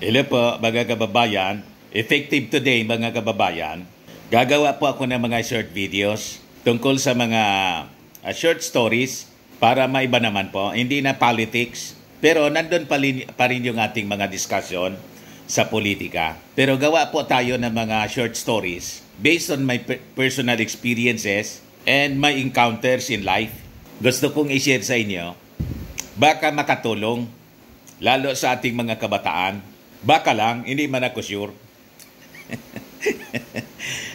Hello po, mga kababayan. Effective today, mga kababayan. Gagawa po ako ng mga short videos tungkol sa mga short stories para maiba naman po. Hindi na politics, pero nandun pa rin yung ating mga discussion sa politika. Pero gawa po tayo ng mga short stories based on my personal experiences and my encounters in life. Gusto kong i-share sa inyo. Baka makatulong, lalo sa ating mga kabataan. Baka lang, hindi man ako sure.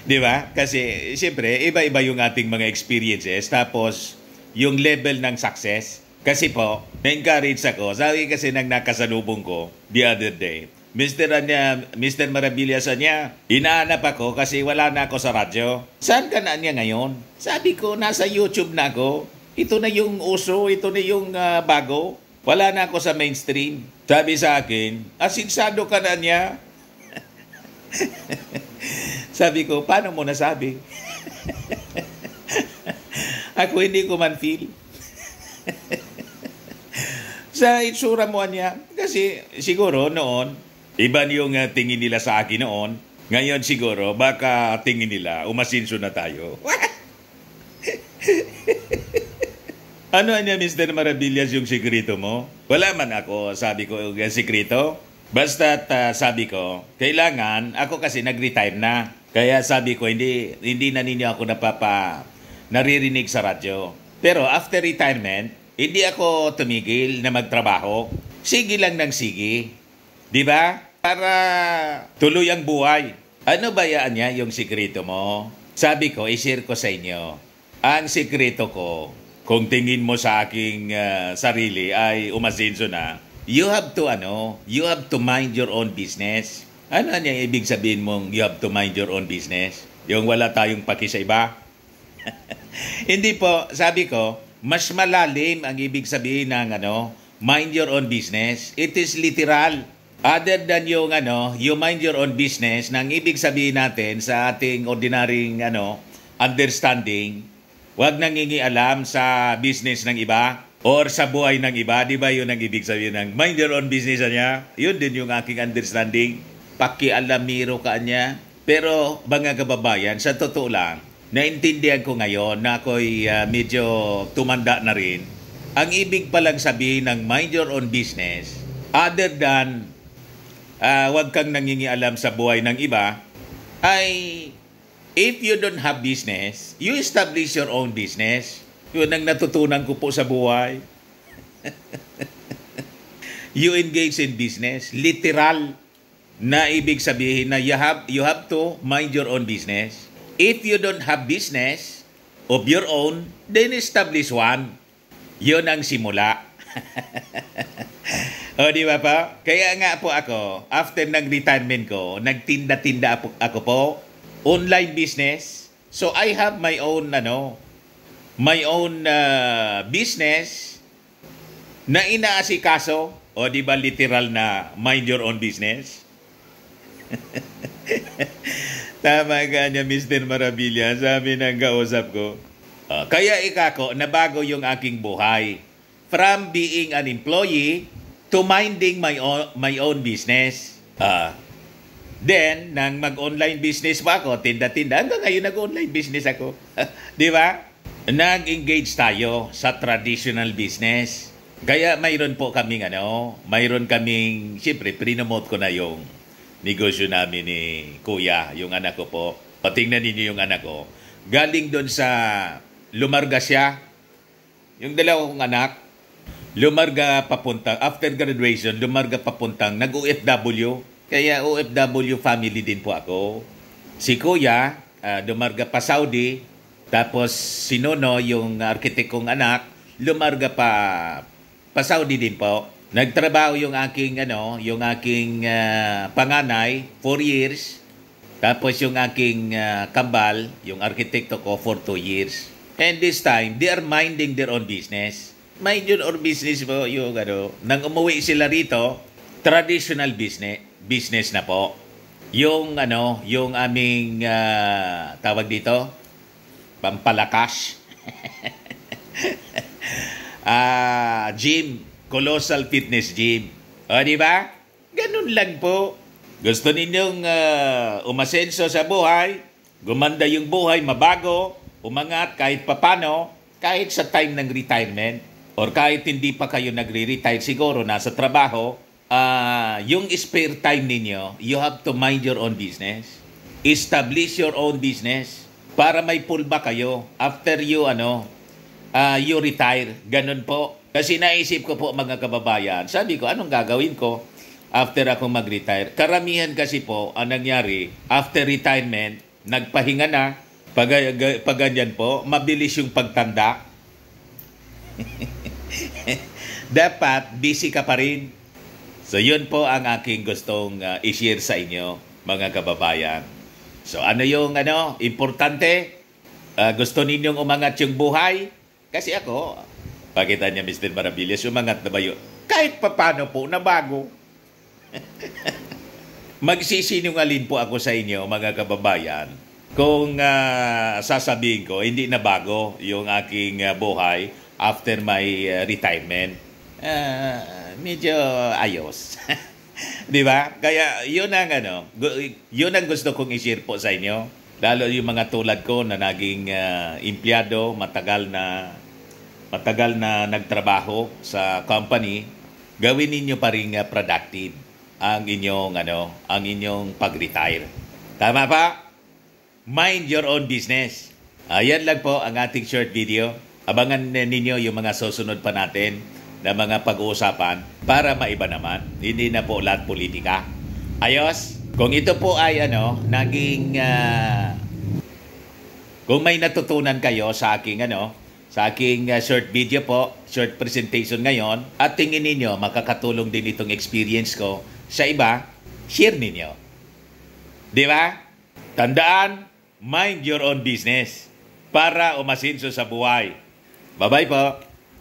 Di ba? Kasi, siyempre, iba-iba yung ating mga experiences. Tapos, yung level ng success. Kasi po, na-encourage ako. Sabi kasi nang nakasalubong ko the other day, Mr. Maravillas niya, inaanap ako kasi wala na ako sa radyo. Saan ka na niya ngayon? Sabi ko, nasa YouTube na ako. Ito na yung uso, ito na yung bago. Wala na ako sa mainstream. Sabi sa akin, asinsado ka na niya. Sabi ko, paano mo nasabi? Ako hindi ko man feel. Sa itsura mo niya. Kasi siguro noon, iba yung tingin nila sa akin noon. Ngayon siguro, baka tingin nila, umasinso na tayo. Ano niya, Mr. Maravillas, yung sikreto mo? Wala man ako, sabi ko, yung sikreto. Basta sabi ko, kailangan, ako kasi nag-retire na. Kaya sabi ko, hindi na ninyo ako naririnig sa radyo. Pero after retirement, hindi ako tumigil na magtrabaho. Sige lang ng sige. Di ba? Para tuloy ang buhay. Ano ba yan niya, yung sikreto mo? Sabi ko, i-share ko sa inyo. Ang sikreto ko, kung tingin mo sa aking sarili ay umasinso na, you have to mind your own business. Ano niya ibig sabihin mong you have to mind your own business? Yung wala tayong paki sa iba? Hindi po, sabi ko, mas malalim ang ibig sabihin ng mind your own business. It is literal. Other than yung you mind your own business, nang ibig sabihin natin sa ating ordinaryong understanding, huwag nangingialam sa business ng iba or sa buhay ng iba. Di ba yun ang ibig sabihin ng mind your own business niya? Yun din yung aking understanding. Pakialamiro ka niya. Pero mga kababayan, sa totoo lang, naintindihan ko ngayon na ako'y medyo tumanda na rin. Ang ibig palang sabihin ng mind your own business, other than huwag kang nangingialam sa buhay ng iba, ay if you don't have business, you establish your own business. Yun ang natutunan ko po sa buhay. You engage in business. Literal na ibig sabihin na you have to mind your own business. If you don't have business of your own, then establish one. Yun ang simula. O, di ba pa? Kaya nga po ako, after ng retirement ko, nagtinda-tinda ako po. Online business. So I have my own business na inaasikaso. O di ba literal na mind your own business? Tama ka niya, Mr. Maravilla. Sabi ng kausap ko. Kaya ikako, nabago yung aking buhay. From being an employee to minding my own business. Then, nang mag-online business pa ako, tinda-tinda, hanggang ngayon nag-online business ako. Di ba? Nag-engage tayo sa traditional business. Kaya mayroon po kaming siyempre, prinomote ko na yung negosyo namin ni Kuya, yung anak ko po. Patingnan ninyo yung anak ko. Galing doon sa lumarga siya. Yung dalawa kong anak, lumarga papuntang, after graduation, lumarga papuntang, nag-OFW. Kaya OFW family din po ako. Si Kuya, lumarga pa Saudi. Tapos si Nono, yung arkitek kong anak, lumarga pa Saudi din po. Nagtrabaho yung aking panganay 4 years. Tapos yung aking kambal, yung arkitekto ko for 2 years. And this time, they are minding their own business. Mind your own business po yung nang umuwi sila rito, traditional business na po. Yung aming tawag dito, pampalakas. Gym, Colossal Fitness Gym. O, di ba? Ganun lang po. Gusto ninyong umasenso sa buhay, gumanda yung buhay, mabago, umangat kahit papano, kahit sa time ng retirement, or kahit hindi pa kayo nagre-retire siguro, nasa trabaho, yung spare time ninyo, you have to mind your own business. Establish your own business para may pullback kayo after you, you retire. Ganun po. Kasi naisip ko po mga kababayan, sabi ko, anong gagawin ko after ako mag-retire? Karamihan kasi po, ang nangyari, after retirement, nagpahinga na, pag ganyan po, mabilis yung pagtanda. Dapat, busy ka pa rin. So, yun po ang aking gustong i-share sa inyo, mga kababayan. So, ano yung importante? Gusto ninyong umangat yung buhay? Kasi ako, pakita niya Mr. Maravillas, umangat na ba yun? Kahit papano po, nabago. Magsisinungaling po ako sa inyo, mga kababayan, kung sasabihin ko, hindi na bago yung aking buhay after my retirement. Medyo ayos. Di ba? Kaya yun ang gusto kong i-share po sa inyo. Lalo yung mga tulad ko na naging empleyado, matagal na nagtrabaho sa company, gawin ninyo pa rin productive ang inyong pag-retire. Tama pa? Mind your own business. Yan lang po ang ating short video. Abangan ninyo yung mga susunod pa natin na mga pag-uusapan para maiba naman. Hindi na po lahat politika. Ayos? Kung ito po ay kung may natutunan kayo sa aking short video po, short presentation ngayon, at tingin ninyo makakatulong din itong experience ko sa iba, share ninyo. Di ba? Tandaan, mind your own business para umasinso sa buhay. Bye-bye po.